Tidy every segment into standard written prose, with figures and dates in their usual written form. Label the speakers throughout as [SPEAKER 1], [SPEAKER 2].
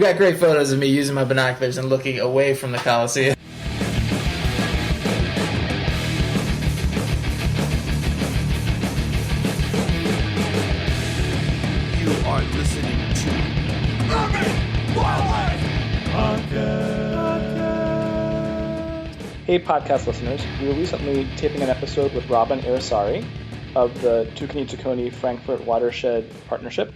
[SPEAKER 1] got great photos of me using my binoculars and looking away from the Colosseum.
[SPEAKER 2] You are listening to Urban Wildlife Podcast.
[SPEAKER 3] Hey, podcast listeners. We were recently taping an episode with Robin Irisari of the Tucani Frankfurt Watershed Partnership.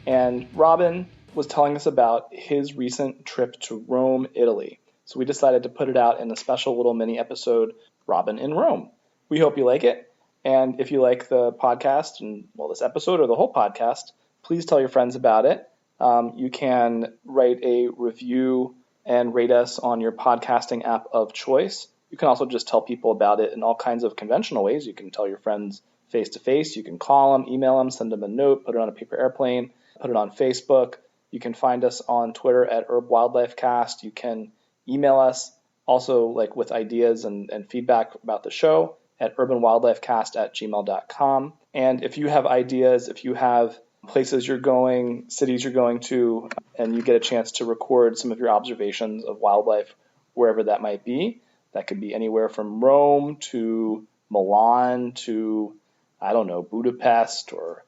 [SPEAKER 3] And Robin was telling us about his recent trip to Rome, Italy. So we decided to put it out in a special little mini episode, Robin in Rome. We hope you like it. And if you like the podcast and, well, this episode or the whole podcast, please tell your friends about it. You can write a review and rate us on your podcasting app of choice. You can also just tell people about it in all kinds of conventional ways. You can tell your friends face-to-face. You can call them, email them, send them a note, put it on a paper airplane, put it on Facebook. You can find us on Twitter at Herb Wildlife Cast. You can email us also like with ideas and feedback about the show at urbanwildlifecast@gmail.com. And if you have ideas, if you have places you're going, cities you're going to, and you get a chance to record some of your observations of wildlife wherever that might be, that could be anywhere from Rome to Milan to, I don't know, Budapest or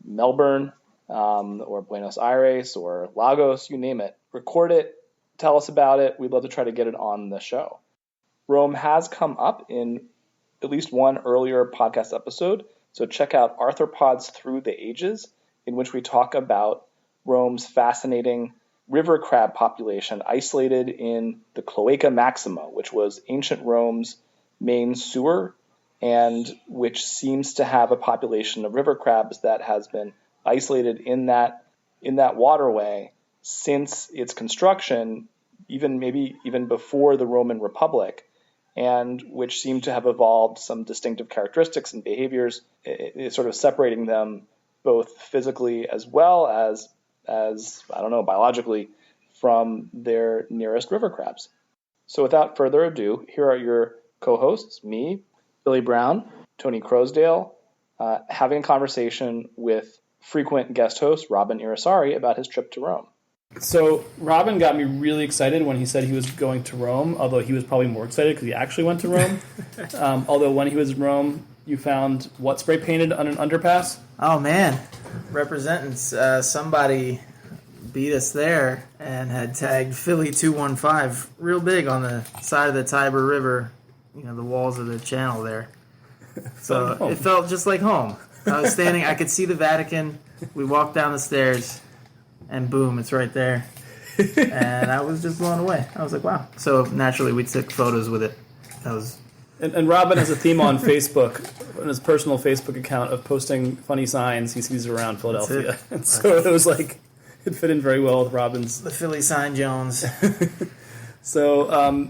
[SPEAKER 3] Melbourne or Buenos Aires or Lagos, you name it. Record it. Tell us about it. We'd love to try to get it on the show. Rome has come up in at least one earlier podcast episode, so check out Arthropods Through the Ages, in which we talk about Rome's fascinating river crab population isolated in the Cloaca Maxima, which was ancient Rome's main sewer and which seems to have a population of river crabs that has been isolated in that waterway since its construction, even before the Roman Republic, and which seem to have evolved some distinctive characteristics and behaviors, sort of separating them both physically as well as biologically from their nearest river crabs. So without further ado, here are your co-hosts, me, Billy Brown, Tony Crosdale, having a conversation with frequent guest host Robin Irisari about his trip to Rome.
[SPEAKER 4] So Robin got me really excited when he said he was going to Rome, although he was probably more excited because he actually went to Rome. Although when he was in Rome, you found what spray painted on an underpass?
[SPEAKER 1] Oh, man. Representing somebody beat us there and had tagged Philly 215 real big on the side of the Tiber River, the walls of the channel there. So it felt just like home. I was standing, I could see the Vatican. We walked down the stairs, and boom, it's right there. And I was just blown away. I was like, wow. So naturally, we took photos with it. That was...
[SPEAKER 4] And Robin has a theme on Facebook, on his personal Facebook account, of posting funny signs he sees around Philadelphia. And so it was like, it fit in very well with Robin's...
[SPEAKER 1] The Philly Sign Jones.
[SPEAKER 4] So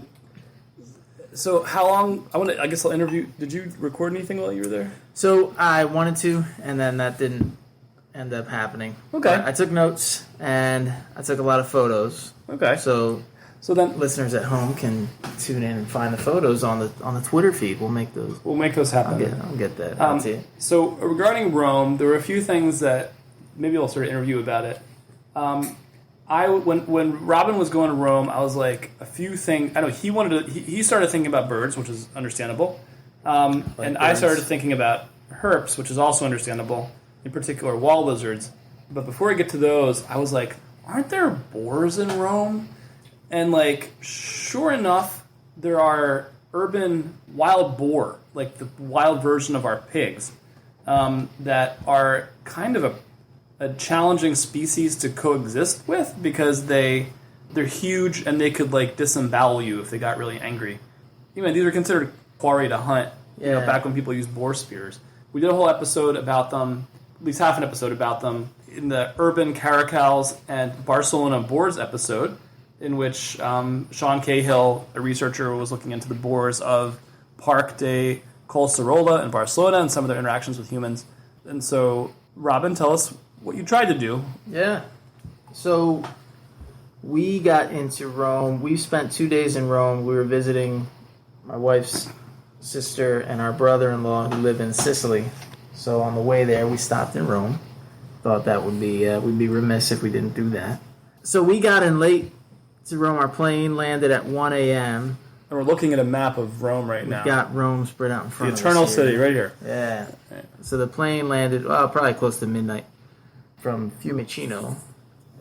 [SPEAKER 4] how long... I guess I'll interview... Did you record anything while you were there?
[SPEAKER 1] So I wanted to, and then that didn't end up happening.
[SPEAKER 4] Okay.
[SPEAKER 1] I took notes, and I took a lot of photos.
[SPEAKER 4] Okay.
[SPEAKER 1] So then listeners at home can tune in and find the photos on the Twitter feed. We'll make those happen. I'll get that. I'll see it.
[SPEAKER 4] So regarding Rome, there were a few things that maybe I'll sort of interview about it. When Robin was going to Rome, I was like, a few things. I know he started thinking about birds, which is understandable, and I started thinking about herps, which is also understandable. In particular, wall lizards. But before I get to those, I was like, aren't there boars in Rome? And sure enough, there are urban wild boar, like the wild version of our pigs, that are kind of a challenging species to coexist with because they're huge and they could disembowel you if they got really angry. These are considered quarry to hunt.
[SPEAKER 1] Yeah.
[SPEAKER 4] Back when people used boar spears. We did a whole episode about them, at least half an episode about them, in the Urban Caracals and Barcelona boars episode, in which Sean Cahill, a researcher, was looking into the boars of Parc de Collserola in Barcelona and some of their interactions with humans. And so, Robin, tell us what you tried to do.
[SPEAKER 1] Yeah. So we got into Rome. We spent 2 days in Rome. We were visiting my wife's sister and our brother-in-law who live in Sicily. So on the way there, we stopped in Rome. Thought that would be we'd be remiss if we didn't do that. So we got in late to Rome. Our plane landed at 1 a.m.
[SPEAKER 4] And we're looking at a map of Rome right now.
[SPEAKER 1] Got Rome spread out in
[SPEAKER 4] The
[SPEAKER 1] front of us.
[SPEAKER 4] Eternal
[SPEAKER 1] here.
[SPEAKER 4] City, right here.
[SPEAKER 1] Yeah. So the plane landed, probably close to midnight from Fiumicino.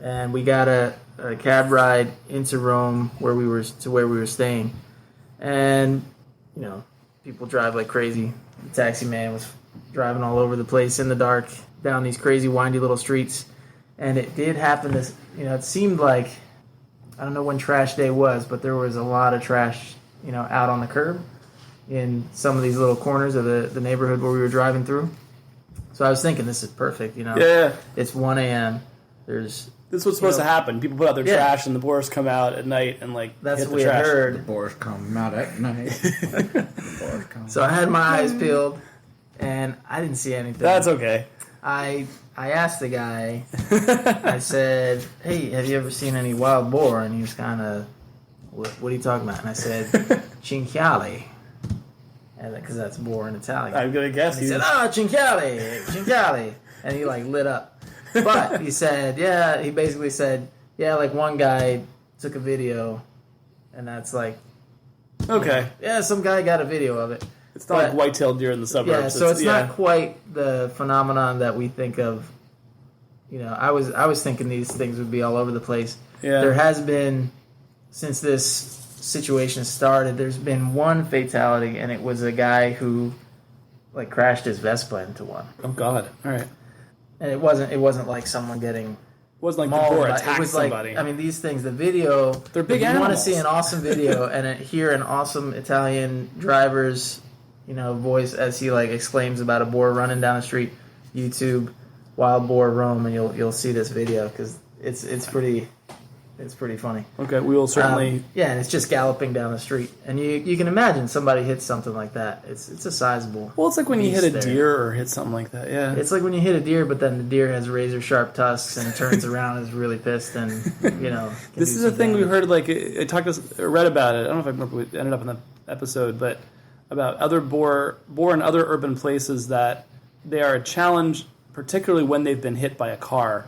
[SPEAKER 1] And we got a cab ride into Rome where we were staying. And, you know, people drive like crazy. The taxi man was driving all over the place in the dark down these crazy windy little streets. And it did happen to, you know, it seemed like, I don't know when trash day was, but there was a lot of trash, you know, out on the curb in some of these little corners of the neighborhood where we were driving through. So I was thinking, this is perfect, you know.
[SPEAKER 4] Yeah.
[SPEAKER 1] It's 1 a.m. There's...
[SPEAKER 4] This is what's supposed to happen. People put out their trash, and the boars come out at night and, like,
[SPEAKER 1] That's
[SPEAKER 4] hit
[SPEAKER 1] what
[SPEAKER 4] the
[SPEAKER 1] we
[SPEAKER 4] trash.
[SPEAKER 1] heard.
[SPEAKER 5] Boars come out at night. The boars come.
[SPEAKER 1] So I had my eyes peeled, and I didn't see anything.
[SPEAKER 4] That's okay.
[SPEAKER 1] I asked the guy, I said, hey, have you ever seen any wild boar? And he was kind of, what are you talking about? And I said, Cinciale. Because that's boar in Italian.
[SPEAKER 4] I'm going to guess
[SPEAKER 1] He said, Cinciale. And he, like, lit up. But he said, he basically said, like one guy took a video, and that's like,
[SPEAKER 4] Okay.
[SPEAKER 1] some guy got a video of it.
[SPEAKER 4] It's not like white-tailed deer in the suburbs.
[SPEAKER 1] Yeah, so it's not quite the phenomenon that we think of. You know, I was thinking these things would be all over the place.
[SPEAKER 4] Yeah.
[SPEAKER 1] There has been, since this situation started, there's been one fatality, and it was a guy who, like, crashed his Vespa into one.
[SPEAKER 4] Oh, God. All right.
[SPEAKER 1] And it wasn't like someone getting
[SPEAKER 4] It wasn't like
[SPEAKER 1] mauled.
[SPEAKER 4] the boar
[SPEAKER 1] It
[SPEAKER 4] attacked
[SPEAKER 1] was
[SPEAKER 4] somebody.
[SPEAKER 1] like, I mean, these things, the video,
[SPEAKER 4] They're big
[SPEAKER 1] if you want to
[SPEAKER 4] animals.
[SPEAKER 1] see an awesome video and hear an awesome Italian driver's, you know, voice as he, like, exclaims about a boar running down the street, YouTube Wild Boar Rome, and you'll see this video because it's pretty funny.
[SPEAKER 4] Okay, we will certainly...
[SPEAKER 1] And it's just galloping down the street, and you can imagine somebody hits something like that. It's a sizable.
[SPEAKER 4] Well, it's like when you hit a
[SPEAKER 1] beast there.
[SPEAKER 4] deer or hit something like that, yeah.
[SPEAKER 1] It's like when you hit a deer, but then the deer has razor sharp tusks and turns around and is really pissed, and you know.
[SPEAKER 4] This is a thing we heard, like, I read about it. I don't know if I remember if we ended up in the episode, but about other boar in other urban places that they are a challenge, particularly when they've been hit by a car,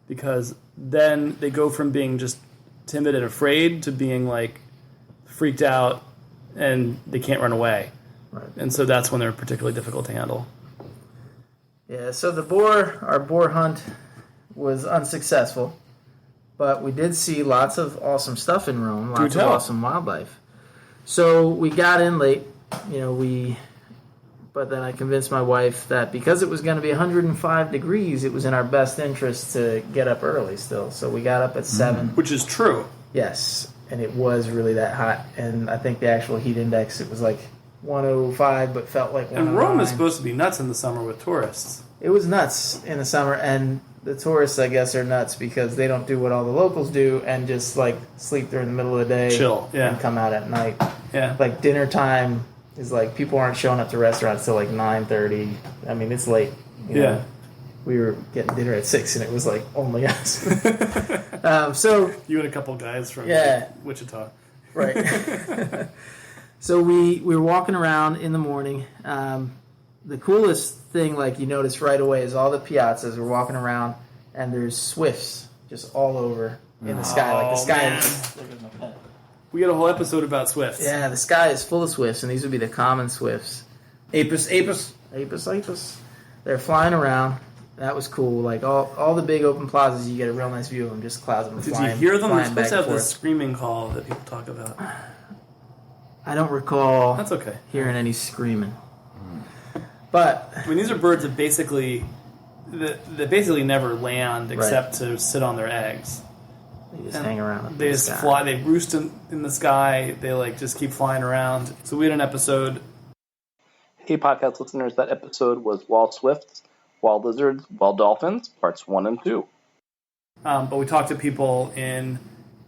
[SPEAKER 4] because then they go from being just timid and afraid to being, like, freaked out and they can't run away.
[SPEAKER 1] Right.
[SPEAKER 4] And so that's when they're particularly difficult to handle.
[SPEAKER 1] Yeah, so our boar hunt was unsuccessful, but we did see lots of awesome stuff in Rome, lots of
[SPEAKER 4] tell.
[SPEAKER 1] awesome wildlife. So we got in late, you know, but then I convinced my wife that because it was going to be 105 degrees, it was in our best interest to get up early still. So we got up at 7.
[SPEAKER 4] Which is true.
[SPEAKER 1] Yes, and it was really that hot, and I think the actual heat index, it was like 105, but felt like 109.
[SPEAKER 4] And Rome is supposed to be nuts in the summer with tourists.
[SPEAKER 1] It was nuts in the summer, and the tourists, I guess, are nuts because they don't do what all the locals do and just, like, sleep during the middle of the day.
[SPEAKER 4] Chill, yeah.
[SPEAKER 1] And come out at night.
[SPEAKER 4] Yeah.
[SPEAKER 1] Like, dinner time is, like, people aren't showing up to restaurants till, like, 9:30. I mean, it's late. You know? We were getting dinner at 6, and it was, like, only us. So...
[SPEAKER 4] You and a couple guys from Wichita.
[SPEAKER 1] Right. So we were walking around in the morning. The coolest thing, like, you notice right away is all the piazzas. We're walking around, and there's swifts just all over in the sky. Like, the sky
[SPEAKER 4] man.
[SPEAKER 1] is...
[SPEAKER 4] We got a whole episode about swifts.
[SPEAKER 1] Yeah, the sky is full of swifts, and these would be the common swifts. Apis. They're flying around. That was cool. Like, all the big open plazas, you get a real nice view of them, just clouds of them
[SPEAKER 4] Did
[SPEAKER 1] flying.
[SPEAKER 4] you hear them? They're
[SPEAKER 1] flying
[SPEAKER 4] supposed
[SPEAKER 1] back
[SPEAKER 4] to have
[SPEAKER 1] and
[SPEAKER 4] this
[SPEAKER 1] forth.
[SPEAKER 4] screaming call that people talk about.
[SPEAKER 1] I don't recall
[SPEAKER 4] That's okay.
[SPEAKER 1] hearing any screaming. But
[SPEAKER 4] I mean, these are birds that basically never land except to sit on their eggs.
[SPEAKER 1] they just hang around. up
[SPEAKER 4] They
[SPEAKER 1] in the
[SPEAKER 4] just
[SPEAKER 1] sky.
[SPEAKER 4] fly. They roost in the sky. They, like, just keep flying around. So we had an episode.
[SPEAKER 3] Hey, podcast listeners, that episode was Wild Swifts, Wild Lizards, Wild Dolphins, parts 1 and 2.
[SPEAKER 4] But we talked to people in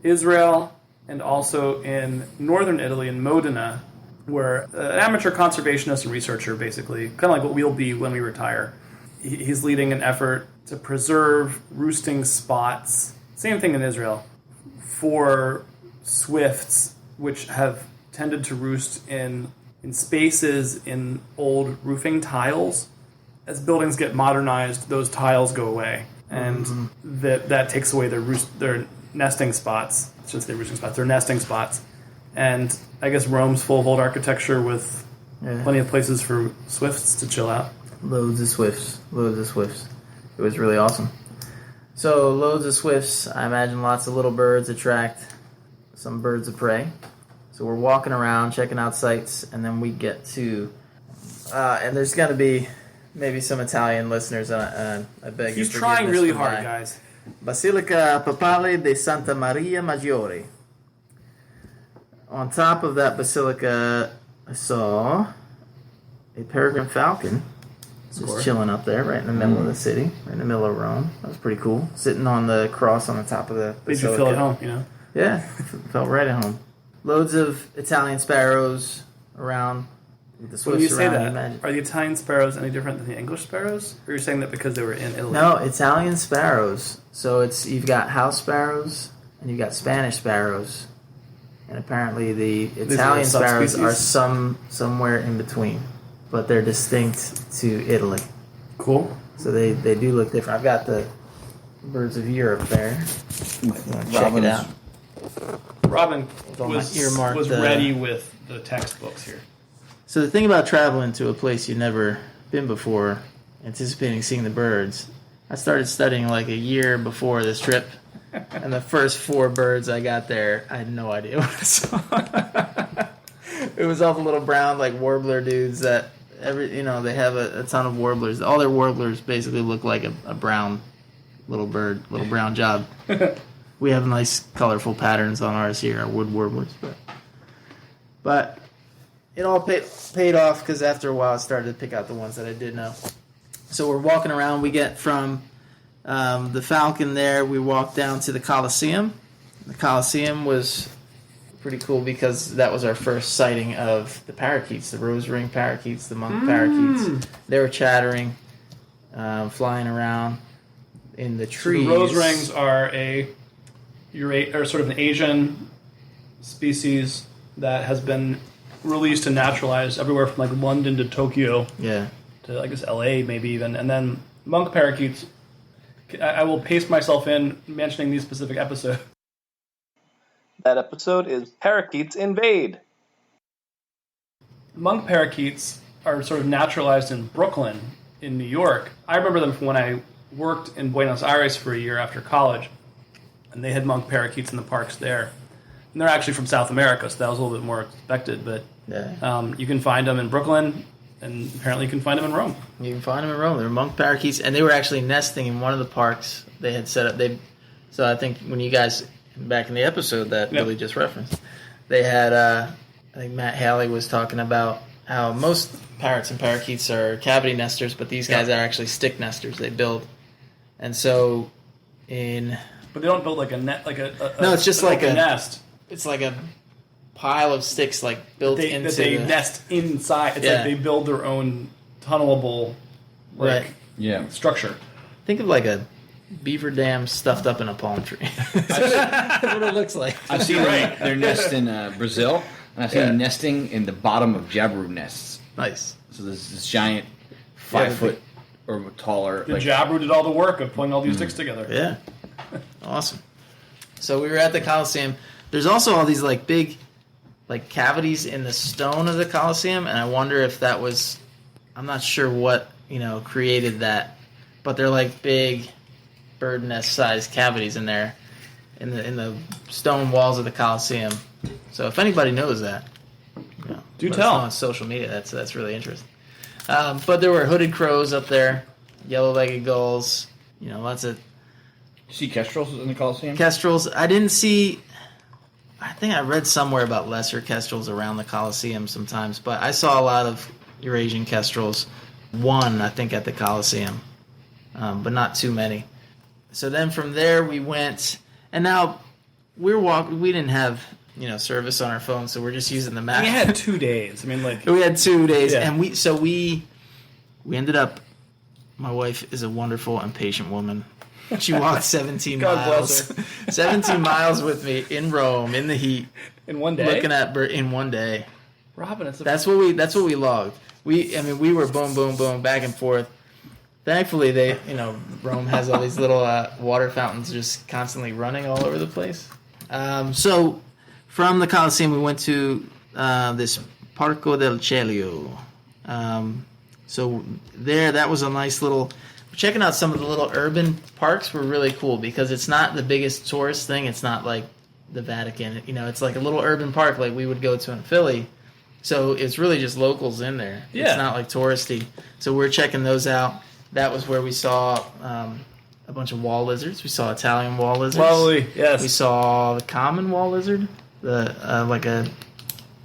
[SPEAKER 4] Israel and also in northern Italy, in Modena, where an amateur conservationist and researcher, basically, kind of like what we'll be when we retire. He's leading an effort to preserve roosting spots, same thing in Israel, for swifts, which have tended to roost in spaces in old roofing tiles. As buildings get modernized, those tiles go away, and that takes away their nesting spots. It's just the roosting spots. They're nesting spots. And I guess Rome's full of old architecture with plenty of places for swifts to chill out.
[SPEAKER 1] Loads of swifts. Loads of swifts. It was really awesome. So, loads of swifts. I imagine lots of little birds attract some birds of prey. So we're walking around, checking out sights, and then we get to... and there's going to be maybe some Italian listeners, and I beg
[SPEAKER 4] He's
[SPEAKER 1] your
[SPEAKER 4] trying
[SPEAKER 1] forgiveness
[SPEAKER 4] really
[SPEAKER 1] for
[SPEAKER 4] hard,
[SPEAKER 1] my-
[SPEAKER 4] guys.
[SPEAKER 1] Basilica Papale de Santa Maria Maggiore. On top of that basilica, I saw a peregrine falcon just chilling up there right in the middle of the city, right in the middle of Rome. That was pretty cool. Sitting on the cross on the top of the
[SPEAKER 4] Made you
[SPEAKER 1] basilica.
[SPEAKER 4] feel at home, you know?
[SPEAKER 1] Yeah, felt right at home. Loads of Italian sparrows around. With the
[SPEAKER 4] When you
[SPEAKER 1] swifts
[SPEAKER 4] say
[SPEAKER 1] around,
[SPEAKER 4] that,
[SPEAKER 1] imagine.
[SPEAKER 4] are the Italian sparrows any different than the English sparrows? Or you're saying that because they were in Italy?
[SPEAKER 1] No, Italian sparrows. So you've got house sparrows and you've got Spanish sparrows, and apparently the Italian
[SPEAKER 4] are
[SPEAKER 1] sparrows are
[SPEAKER 4] subspecies?
[SPEAKER 1] somewhere in between, but they're distinct to Italy.
[SPEAKER 4] Cool.
[SPEAKER 1] So they do look different. I've got the Birds of Europe there. Check it out.
[SPEAKER 4] Robin
[SPEAKER 1] all my
[SPEAKER 4] was
[SPEAKER 1] earmarked,
[SPEAKER 4] ready with the textbooks here.
[SPEAKER 1] So the thing about traveling to a place you've never been before, anticipating seeing the birds, I started studying like a year before this trip, and the first 4 birds I got there, I had no idea what I saw. It was all the little brown like warbler dudes that they have a ton of warblers. All their warblers basically look like a brown little bird, little brown job. We have nice colorful patterns on ours here, our wood warblers, but it all paid off because after a while I started to pick out the ones that I did know. So we're walking around. We get from the Falcon there, we walk down to the Colosseum. The Colosseum was pretty cool because that was our first sighting of the parakeets, the rose ring parakeets, the monk parakeets. They were chattering, flying around in the trees.
[SPEAKER 4] The rose rings are sort of an Asian species that has been released and naturalized everywhere from like London to Tokyo
[SPEAKER 1] Yeah.
[SPEAKER 4] to I guess LA maybe even, and then monk parakeets. I will pace myself in mentioning these specific episodes.
[SPEAKER 3] That episode is Parakeets Invade.
[SPEAKER 4] Monk parakeets are sort of naturalized in Brooklyn in New York. I remember them from when I worked in Buenos Aires for a year after college, and they had monk parakeets in the parks there. And they're actually from South America, so that was a little bit more expected. But
[SPEAKER 1] Yeah.
[SPEAKER 4] you can find them in Brooklyn, and apparently you can find them in Rome.
[SPEAKER 1] You can find them in Rome. They're monk parakeets, and they were actually nesting in one of the parks they had set up. So I think when you guys, back in the episode that Billy just referenced, they had, I think Matt Haley was talking about how most parrots and parakeets are cavity nesters, but these guys are actually stick nesters. They build. And so
[SPEAKER 4] But they don't build like a net,
[SPEAKER 1] No, it's just like a
[SPEAKER 4] nest.
[SPEAKER 1] It's like a pile of sticks like built
[SPEAKER 4] That
[SPEAKER 1] into
[SPEAKER 4] they
[SPEAKER 1] the...
[SPEAKER 4] nest inside. It's
[SPEAKER 1] Yeah.
[SPEAKER 4] like they build their own tunnelable
[SPEAKER 1] Right.
[SPEAKER 5] Yeah.
[SPEAKER 4] structure.
[SPEAKER 1] Think of like a beaver dam stuffed up in a palm tree. That's what it looks like.
[SPEAKER 5] I've seen their nest in Brazil, and I've seen them nesting in the bottom of jabiru nests.
[SPEAKER 1] Nice.
[SPEAKER 5] So there's this giant 5 foot or taller.
[SPEAKER 4] The Jabru did all the work of putting all these sticks together.
[SPEAKER 1] Yeah. Awesome. So we were at the Colosseum. There's also all these like big like cavities in the stone of the Colosseum, and I wonder if that was, I'm not sure what, created that, but they're like big bird nest sized cavities in there in the stone walls of the Colosseum. So if anybody knows that,
[SPEAKER 4] Do
[SPEAKER 1] let us
[SPEAKER 4] tell.
[SPEAKER 1] know on social media. That's really interesting. But there were hooded crows up there, yellow-legged gulls, lots of
[SPEAKER 5] You see kestrels in the Colosseum?
[SPEAKER 1] kestrels. I didn't see. I think I read somewhere about lesser kestrels around the Colosseum sometimes, but I saw a lot of Eurasian kestrels. One, I think, at the Colosseum, but not too many. So then from there we went, and now we're walking. We didn't have service on our phone, so we're just using the map.
[SPEAKER 4] We had 2 days. I mean, like
[SPEAKER 1] We had 2 days,
[SPEAKER 4] Yeah.
[SPEAKER 1] and we ended up. My wife is a wonderful and patient woman. She walked 17
[SPEAKER 4] God
[SPEAKER 1] miles.
[SPEAKER 4] bless
[SPEAKER 1] 17 miles with me in Rome in the heat,
[SPEAKER 4] in one day.
[SPEAKER 1] looking at in one day.
[SPEAKER 4] Robin,
[SPEAKER 1] That's what we logged. We were boom, boom, boom, back and forth. thankfully, Rome has all these little water fountains just constantly running all over the place. So from the Colosseum, we went to this Parco del Celio. So there, that was a nice little... Checking out some of the little urban parks were really cool because it's not the biggest tourist thing. It's not like the Vatican. It's like a little urban park like we would go to in Philly. So it's really just locals in there.
[SPEAKER 4] Yeah.
[SPEAKER 1] It's not like touristy. So we're checking those out. That was where we saw a bunch of wall lizards. We saw Italian wall lizards.
[SPEAKER 4] Lovely, yes.
[SPEAKER 1] We saw the common wall lizard, like a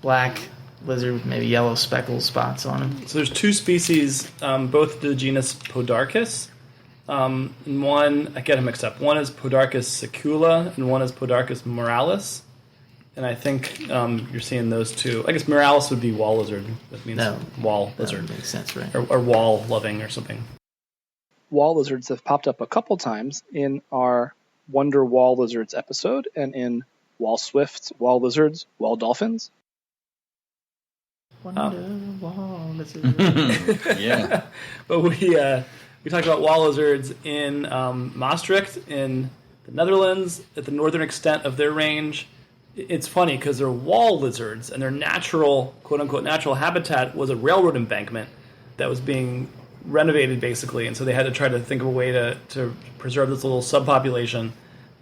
[SPEAKER 1] black lizard with maybe yellow speckle spots on him.
[SPEAKER 4] So there's two species, both the genus Podarcus. And one, I get them mixed up. One is Podarcus sicula, and one is Podarcus moralis. And I think you're seeing those two. I guess moralis would be wall lizard. That means wall lizard.
[SPEAKER 1] That makes sense, right?
[SPEAKER 4] Or wall loving or something.
[SPEAKER 3] Wall lizards have popped up a couple times in our Wonder Wall Lizards episode and in Wall Swifts, Wall Lizards, Wall Dolphins.
[SPEAKER 1] Wall lizard.
[SPEAKER 5] Yeah.
[SPEAKER 4] But we talked about wall lizards in Maastricht in the Netherlands at the northern extent of their range. It's funny because they're wall lizards and their natural, quote-unquote, natural habitat was a railroad embankment that was being renovated, basically, and so they had to try to think of a way to preserve this little subpopulation.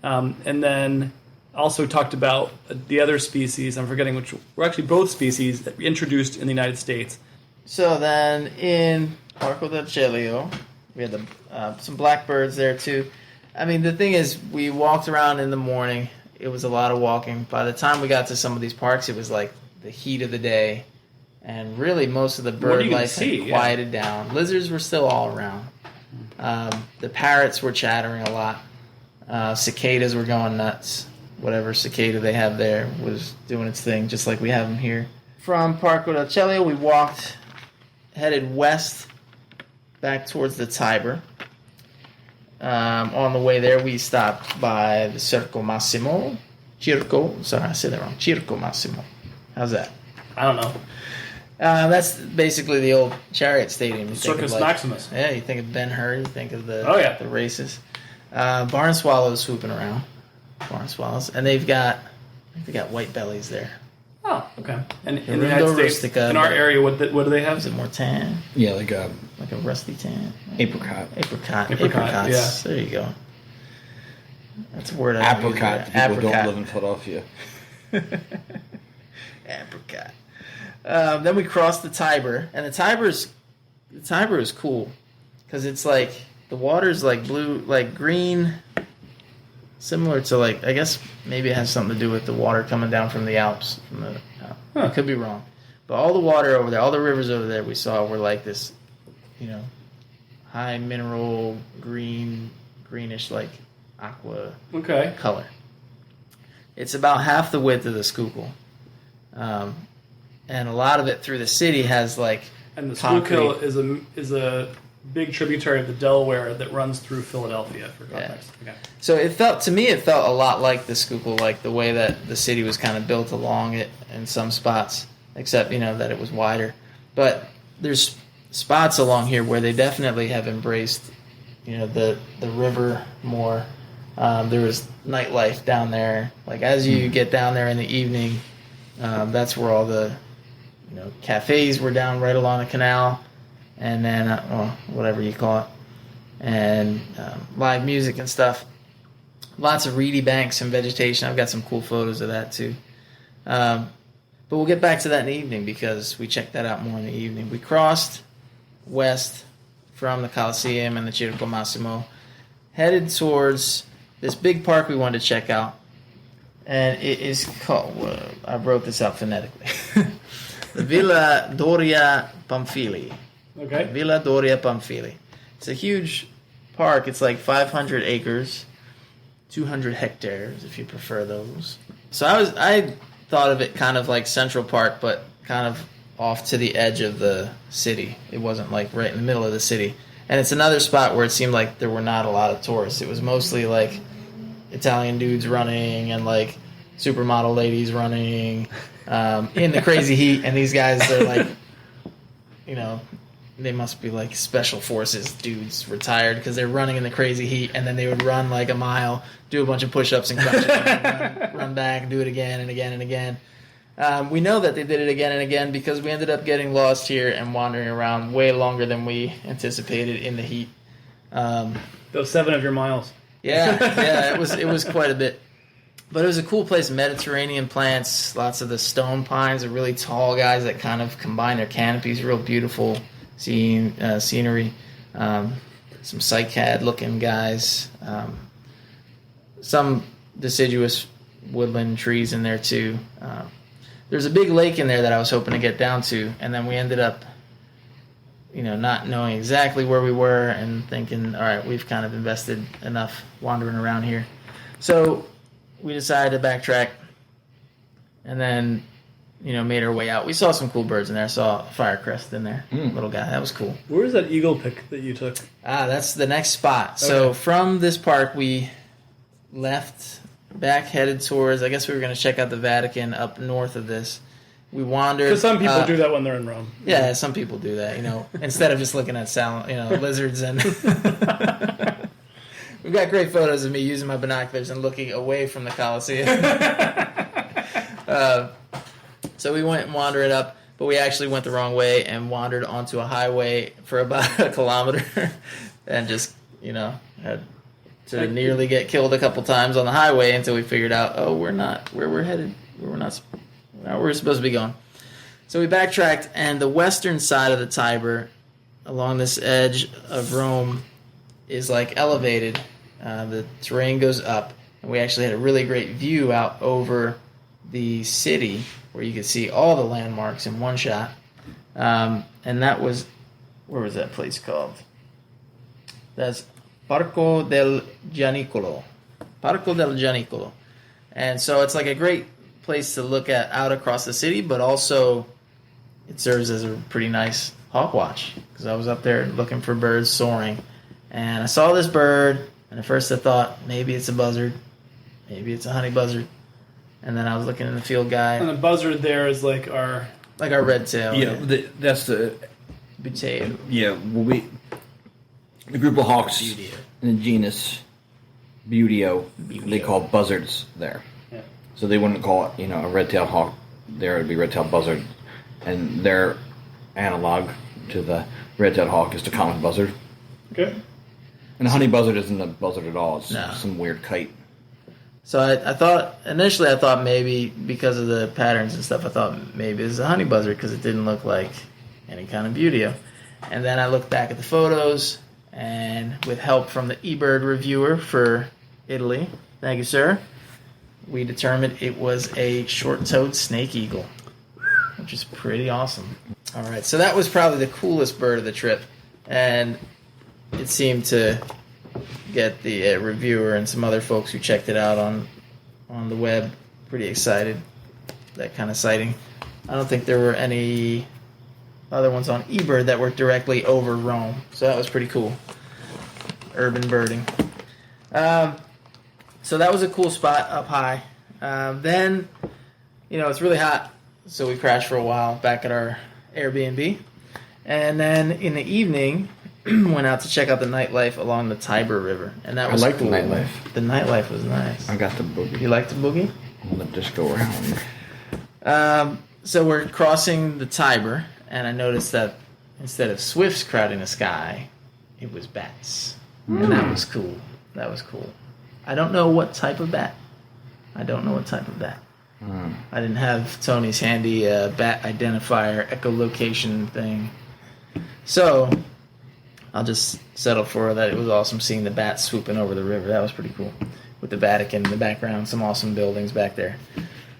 [SPEAKER 4] And then also talked about the other species, I'm forgetting which, were actually both species that were introduced in the United States.
[SPEAKER 1] So then in Parco del Celio, we had some blackbirds there too. I mean, the thing is, we walked around in the morning. It was a lot of walking. By the time we got to some of these parks, it was like the heat of the day. And really, most of the bird life had quieted down. Lizards were still all around. The parrots were chattering a lot. Cicadas were going nuts. Whatever cicada they have there was doing its thing, just like we have them here. From Parco del Celio, we headed west, back towards the Tiber. On the way there, we stopped by the Circo Massimo. Sorry, I said that wrong. Circo Massimo. How's that?
[SPEAKER 4] I don't know.
[SPEAKER 1] That's basically the old Chariot Stadium.
[SPEAKER 4] Circus Maximus.
[SPEAKER 1] Yeah, you think of Ben-Hur, you think of the races. Barn swallows swooping around. Barn swallows. And they've got white bellies there.
[SPEAKER 4] Oh, okay. And in the United States, in our area, what do they have?
[SPEAKER 1] Is it more tan?
[SPEAKER 5] Yeah, like a
[SPEAKER 1] rusty tan.
[SPEAKER 5] apricot.
[SPEAKER 1] Apricots.
[SPEAKER 4] Yeah.
[SPEAKER 1] There you go. That's a word I
[SPEAKER 5] Apricot. People don't live in Philadelphia.
[SPEAKER 1] Apricot. Then we crossed the Tiber, and the Tiber is cool because it's like the water's like blue, like green, similar to like, I guess maybe it has something to do with the water coming down from the Alps. I could be wrong, but all the water over there, all the rivers over there we saw were like this, high mineral greenish like aqua color. It's about half the width of the Schuylkill. And a lot of it through the city has like
[SPEAKER 4] and the Schuylkill is a big tributary of the Delaware that runs through Philadelphia. For context, okay.
[SPEAKER 1] So it felt a lot like the Schuylkill, like the way that the city was kind of built along it in some spots, except that it was wider. But there's spots along here where they definitely have embraced the river more. There was nightlife down there. Like as you get down there in the evening, that's where all the cafes were down right along the canal, and then whatever you call it, and live music and stuff. Lots of reedy banks and vegetation. I've got some cool photos of that too. But we'll get back to that in the evening because we checked that out more in the evening. We crossed west from the Colosseum and the Circo Massimo, headed towards this big park we wanted to check out, and it is called. I wrote this out phonetically. The Villa Doria Pamphili.
[SPEAKER 4] Okay.
[SPEAKER 1] Villa Doria Pamphili. It's a huge park. It's like 500 acres, 200 hectares if you prefer those. So I thought of it kind of like Central Park, but kind of off to the edge of the city. It wasn't like right in the middle of the city. And it's another spot where it seemed like there were not a lot of tourists. It was mostly like Italian dudes running and like supermodel ladies running in the crazy heat, and these guys are like, they must be like special forces dudes, retired, because they're running in the crazy heat, and then they would run like a mile, do a bunch of push-ups and crunches, and run back and do it again and again and again. We know that they did it again and again because we ended up getting lost here and wandering around way longer than we anticipated in the heat.
[SPEAKER 4] Those 7 of your miles.
[SPEAKER 1] Yeah, it was quite a bit. But it was a cool place. Mediterranean plants, lots of the stone pines are really tall guys that kind of combine their canopies. Real beautiful scenery. Some cycad looking guys. Some deciduous woodland trees in there too. There's a big lake in there that I was hoping to get down to, and then we ended up, not knowing exactly where we were and thinking, all right, we've kind of invested enough wandering around here. So we decided to backtrack and then, made our way out. We saw some cool birds in there. I saw a firecrest in there, little guy. That was cool.
[SPEAKER 4] Where was that eagle pick that you took?
[SPEAKER 1] That's the next spot. Okay. So from this park, we left back, headed towards, I guess we were going to check out the Vatican up north of this. We wandered.
[SPEAKER 4] Because some people do that when they're in Rome.
[SPEAKER 1] Yeah, some people do that, instead of just looking at lizards and... We've got great photos of me using my binoculars and looking away from the Colosseum. So we went wandering up, but we actually went the wrong way and wandered onto a highway for about a kilometer and just, had to nearly get killed a couple times on the highway until we figured out, we're not where we're headed. We're not where we're supposed to be going. So we backtracked, and the western side of the Tiber, along this edge of Rome, is like elevated. The terrain goes up, and we actually had a really great view out over the city where you could see all the landmarks in one shot. And that was, where was that place called? That's Parco del Gianicolo. Parco del Gianicolo. And so it's like a great place to look at out across the city, but also it serves as a pretty nice hawk watch, because I was up there looking for birds soaring. And I saw this bird, and at first I thought, maybe it's a buzzard. Maybe it's a honey buzzard. And then I was looking in the field guide.
[SPEAKER 4] And the buzzard there is like our
[SPEAKER 1] red tail.
[SPEAKER 5] Yeah, that's the...
[SPEAKER 1] Buteo.
[SPEAKER 5] Yeah, the group of hawks
[SPEAKER 1] Buteo.
[SPEAKER 5] in the genus Buteo, they call buzzards there.
[SPEAKER 4] Yeah.
[SPEAKER 5] So they wouldn't call it, a red-tailed hawk. There would be red-tailed buzzard. And their analog to the red-tailed hawk is the common buzzard.
[SPEAKER 4] Okay.
[SPEAKER 5] And a honey buzzard isn't a buzzard at all. It's
[SPEAKER 1] No.
[SPEAKER 5] some weird kite.
[SPEAKER 1] So I thought maybe because of the patterns and stuff, I thought maybe this is a honey buzzard because it didn't look like any kind of Buteo. And then I looked back at the photos, and with help from the eBird reviewer for Italy, thank you, sir, we determined it was a short-toed snake eagle, which is pretty awesome. All right, so that was probably the coolest bird of the trip, and it seemed to get the reviewer and some other folks who checked it out on the web pretty excited, that kind of sighting. I don't think there were any other ones on eBird that were directly over Rome, so that was pretty cool. Urban birding. So that was a cool spot up high. Then, it's really hot, so we crashed for a while back at our Airbnb. And then in the evening, went out to check out the nightlife along the Tiber River, and that was
[SPEAKER 5] I like
[SPEAKER 1] cool.
[SPEAKER 5] the nightlife.
[SPEAKER 1] The nightlife was nice.
[SPEAKER 5] I got the boogie.
[SPEAKER 1] You like the boogie?
[SPEAKER 5] I'm going to just go around.
[SPEAKER 1] So we're crossing the Tiber, and I noticed that instead of swifts crowding the sky, it was bats, and that was cool. That was cool. I don't know what type of bat. I didn't have Tony's handy bat identifier echolocation thing, so I'll just settle for that. It was awesome seeing the bats swooping over the river. That was pretty cool. With the Vatican in the background, some awesome buildings back there.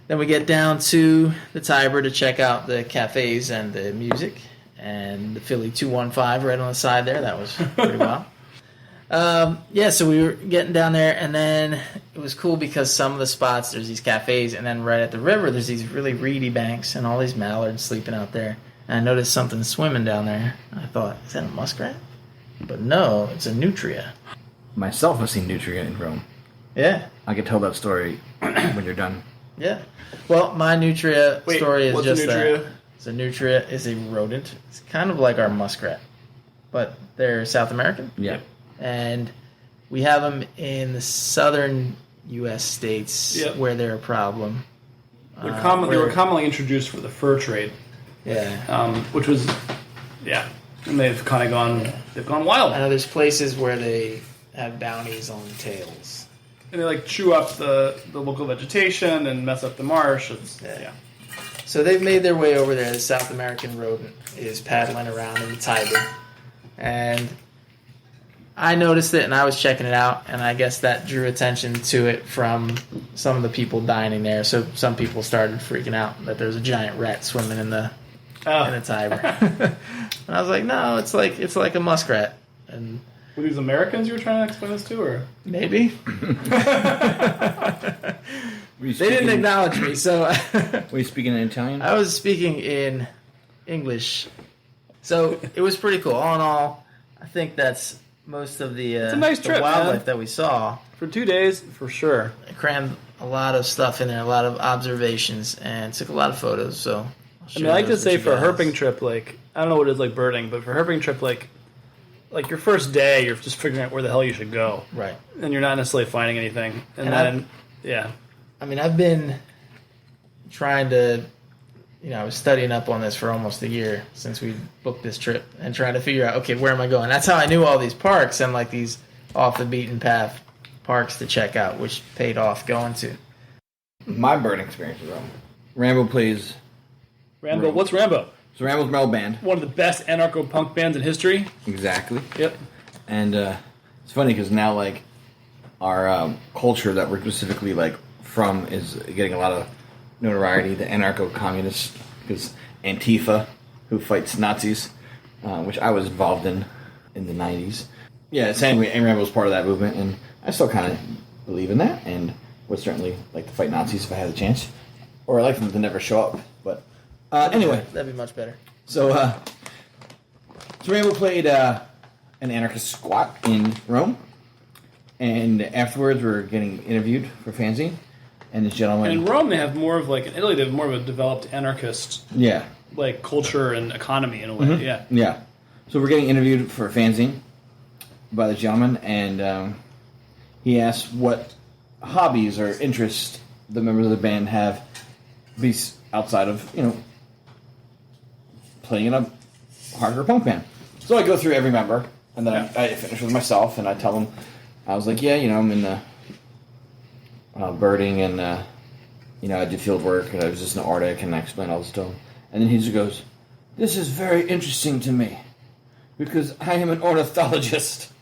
[SPEAKER 1] Then we get down to the Tiber to check out the cafes and the music, and the Philly 215 right on the side there. That was pretty wild. So we were getting down there, and then it was cool because some of the spots, there's these cafes, and then right at the river, there's these really reedy banks and all these mallards sleeping out there. And I noticed something swimming down there. I thought, is that a muskrat? But no, it's a nutria.
[SPEAKER 5] Myself have seen nutria in Rome.
[SPEAKER 1] Yeah.
[SPEAKER 5] I could tell that story when you're done.
[SPEAKER 1] Yeah. Well, my nutria story is
[SPEAKER 4] what's
[SPEAKER 1] just
[SPEAKER 4] a nutria?
[SPEAKER 1] that. So nutria is a rodent. It's kind of like our muskrat. but they're South American.
[SPEAKER 5] Yeah.
[SPEAKER 1] And we have them in the southern U.S. states
[SPEAKER 4] Yep.
[SPEAKER 1] where they're a problem.
[SPEAKER 4] They were commonly introduced for the fur trade,
[SPEAKER 1] Yeah.
[SPEAKER 4] which was, and they've kind of gone wild.
[SPEAKER 1] I know there's places where they have bounties on tails.
[SPEAKER 4] And they like chew up the local vegetation and mess up the marsh.
[SPEAKER 1] Yeah. So they've made their way over there. The South American rodent is paddling around in the Tiber. And I noticed it and I was checking it out, and I guess that drew attention to it from some of the people dining there. So some people started freaking out that there's a giant rat swimming in the Tiber. And I was like, no, it's like a muskrat. And
[SPEAKER 4] Were these Americans you were trying to explain this to, or
[SPEAKER 1] maybe they didn't acknowledge me, so
[SPEAKER 5] Were you speaking in Italian?
[SPEAKER 1] I was speaking in English. So it was pretty cool. All in all, I think that's most of the,
[SPEAKER 4] a nice
[SPEAKER 1] the
[SPEAKER 4] trip,
[SPEAKER 1] wildlife
[SPEAKER 4] man.
[SPEAKER 1] that we saw.
[SPEAKER 4] for 2 days for sure?
[SPEAKER 1] I crammed a lot of stuff in there, a lot of observations, and took a lot of photos. So
[SPEAKER 4] I like to say for a herping trip, like I don't know what it is like birding, but for a herping trip, like your first day, you're just figuring out where the hell you should go,
[SPEAKER 1] right?
[SPEAKER 4] and you're not necessarily finding anything, and
[SPEAKER 1] And
[SPEAKER 4] then
[SPEAKER 1] I mean, I've been trying to, I was studying up on this for almost a year since we booked this trip and trying to figure out, okay, where am I going? That's how I knew all these parks and like these off the beaten path parks to check out, which paid off going to.
[SPEAKER 5] My birding experience is Rambo plays.
[SPEAKER 4] Rambo. What's Rambo?
[SPEAKER 5] So Rambo's metal band.
[SPEAKER 4] One of the best anarcho-punk bands in history.
[SPEAKER 5] Exactly.
[SPEAKER 4] Yep.
[SPEAKER 5] And it's funny because now, like, our culture that we're specifically, like, from is getting a lot of notoriety. The anarcho-communists, because Antifa, who fights Nazis, which I was involved in the 90s. Yeah, same way, Rambo was part of that movement, and I still kind of believe in that, and would certainly like to fight Nazis if I had the chance. Or I'd like them to never show up. But anyway.
[SPEAKER 1] That'd be much better.
[SPEAKER 5] So Rambo played an anarchist squat in Rome, and afterwards we're getting interviewed for fanzine, and this gentleman.
[SPEAKER 4] And in Rome, they have more of like in Italy, they have more of a developed anarchist
[SPEAKER 5] Yeah.
[SPEAKER 4] like culture and economy in a way. Yeah.
[SPEAKER 5] Yeah. So we're getting interviewed for a fanzine by the gentleman, and he asked what hobbies or interests the members of the band have, outside of playing in a hardcore punk band. So I go through every member, and then I finish with myself, and I tell them, I was like, I'm in the birding, and I do field work, and I was just in the Arctic, and I explain all this to him. And then he just goes, "This is very interesting to me, because I am an ornithologist."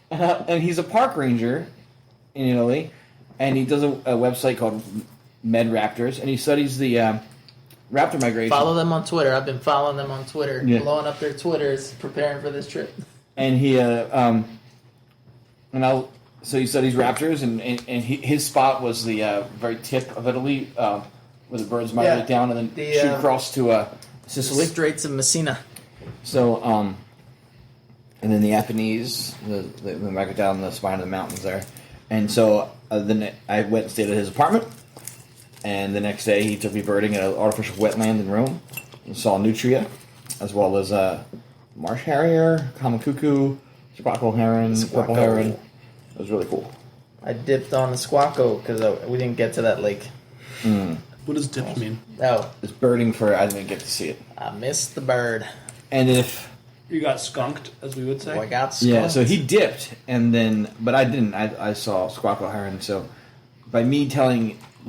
[SPEAKER 5] And he's a park ranger in Italy, and he does a website called Med Raptors, and he studies the raptor migration.
[SPEAKER 1] Follow them on Twitter. I've been following them on Twitter,
[SPEAKER 5] Yeah.
[SPEAKER 1] blowing up their Twitters, preparing for this trip.
[SPEAKER 5] And he so he studies raptors, and his spot was the very tip of Italy, where the birds migrate down and then shoot across to Sicily.
[SPEAKER 1] Straits of Messina.
[SPEAKER 5] So, and then the Apennines, they migrate down the spine of the mountains there. And so then I went and stayed at his apartment, and the next day he took me birding at an artificial wetland in Rome, and saw nutria, as well as marsh harrier, common cuckoo, squawkle heron, purple heron. It was really cool.
[SPEAKER 1] I dipped on the Squawko because we didn't get to that lake.
[SPEAKER 4] What does dip mean?
[SPEAKER 1] Oh,
[SPEAKER 5] It's birding I didn't get to see it.
[SPEAKER 1] I missed the bird.
[SPEAKER 5] And if
[SPEAKER 4] You got skunked, as we would say.
[SPEAKER 1] Oh, I got skunked.
[SPEAKER 5] yeah, so he dipped, and then, but I didn't. I saw squawkle heron. So by me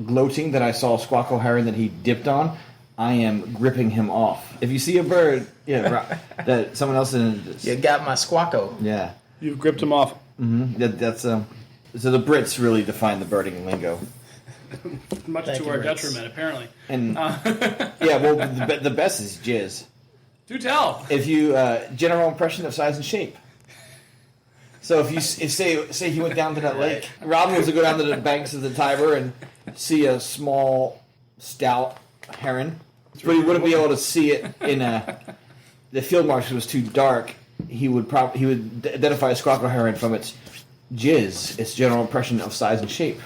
[SPEAKER 5] gloating that I saw squawkle heron that he dipped on, I am gripping him off. If you see a bird, that someone else in,
[SPEAKER 1] You got my Squawko.
[SPEAKER 5] yeah,
[SPEAKER 4] You've gripped him off.
[SPEAKER 5] that's so the Brits really define the birding lingo,
[SPEAKER 4] Much
[SPEAKER 1] Thank
[SPEAKER 4] to
[SPEAKER 1] you,
[SPEAKER 4] our
[SPEAKER 1] Ritz.
[SPEAKER 4] detriment, apparently.
[SPEAKER 5] and yeah, well, the best is jizz.
[SPEAKER 4] Do tell.
[SPEAKER 5] If you general impression of size and shape. So if say he went down to that lake, Robin was to go down to the banks of the Tiber and see a small, stout heron, but he wouldn't be able to see it in the field marsh was too dark. He would identify a squawkle heron from its jizz, its general impression of size and shape,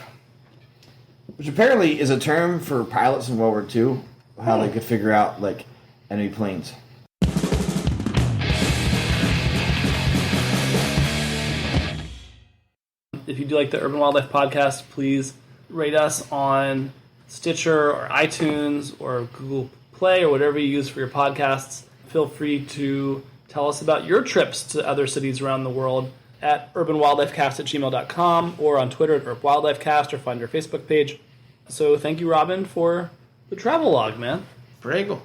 [SPEAKER 5] which apparently is a term for pilots in World War II, how they could figure out like enemy planes.
[SPEAKER 4] If you do like the Urban Wildlife Podcast, please rate us on Stitcher or iTunes or Google Play or whatever you use for your podcasts. Feel free to tell us about your trips to other cities around the world at urbanwildlifecast@gmail.com or on Twitter at urbanwildlifecast or find our Facebook page. So thank you, Robin, for the travel log, man.
[SPEAKER 1] Prego.